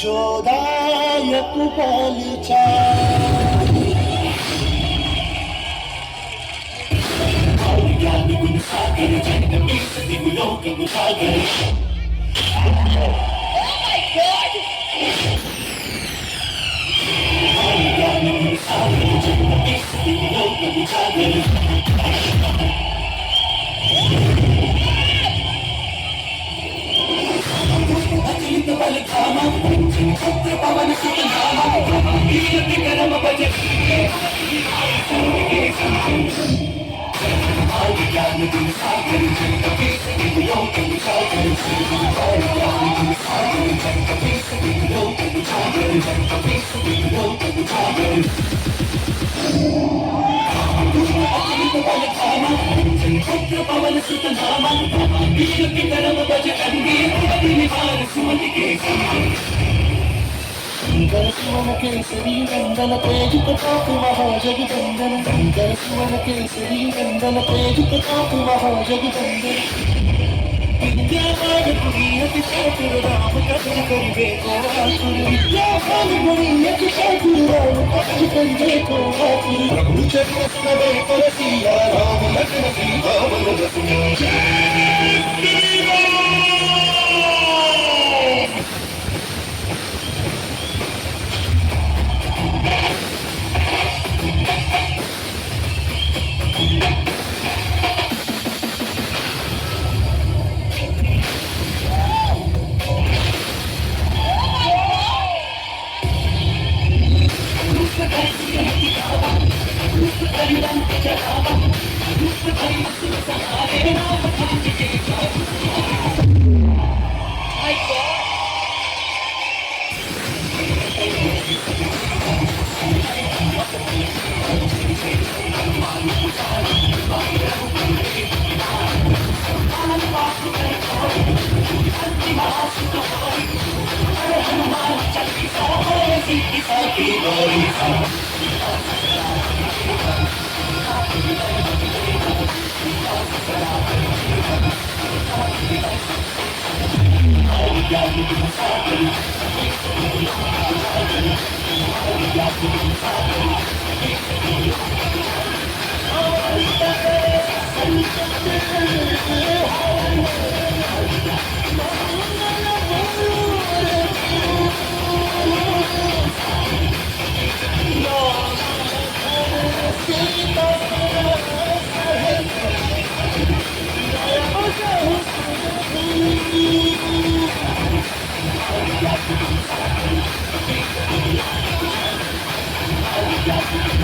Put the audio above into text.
జోదాయకు పలిచాయి ఆర్యానుగుణ సాగర జగత పీత దిగులోకము సాగర ఆర్యానుగుణ సాగర జగత పీత దిగులోకము సాగర అఖిలిత బలధామ ఛత్ర పవన సుత నామ వీరతి కరమ భజ ఆర్యానుగుణ సాగర జగత పీత దిగులోకము సాగర ఆర్యానుగుణ సాగర జగత పీత దిగులోకము సాగర జగత పీత దిగులోకము సాగర అఖిలిత బలధామ ఛత్ర పవన సుత నామ వీరతి కరమ భజ సుమన కేసరి నందన తేజుక తాకు మహాజగదందన శంకర సుమన కేసరి నందన తేజుక తాకు మహాజగదందన విద్యావాద పురియతి శాకుర రామ కథ కరివేకో ఆకురు విద్యావాద పురియతి శాకుర రామ కథ కరివేకో ఆకురు ప్రభు చక్ర సునవే పరసీయ రామ లక్ష్మణ సీతావన రసున Yeah.